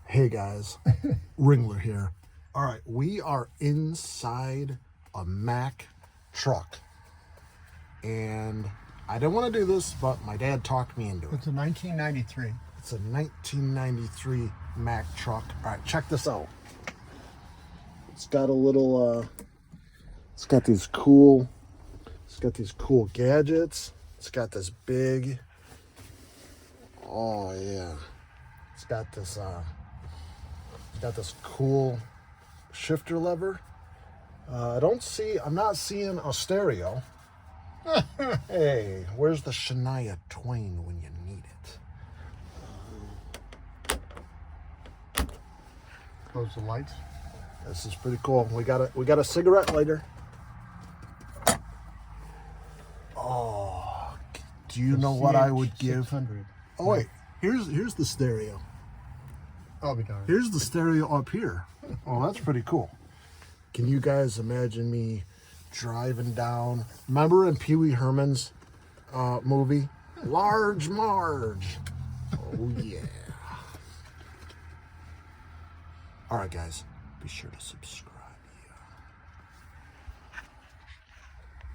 Hey guys, Ringler here. All right, we are inside a Mack truck. And I didn't want to do this, but my dad talked me into it. It's a 1993. It's a 1993 Mack truck. All right, check this out. It's got a little, it's got these cool gadgets. It's got this big, oh yeah. It's got this cool shifter lever. I'm not seeing a stereo. Hey, where's the Shania Twain when you need it? Close the lights. This is pretty cool. We got a cigarette lighter. Oh, do you know what I would give? 600. Oh wait, here's the stereo. I'll be darned. Here's the stereo up here. Oh, that's pretty cool. Can you guys imagine me driving down? Remember in Pee Wee Herman's movie? Large Marge. Oh, yeah. All right, guys. Be sure to subscribe.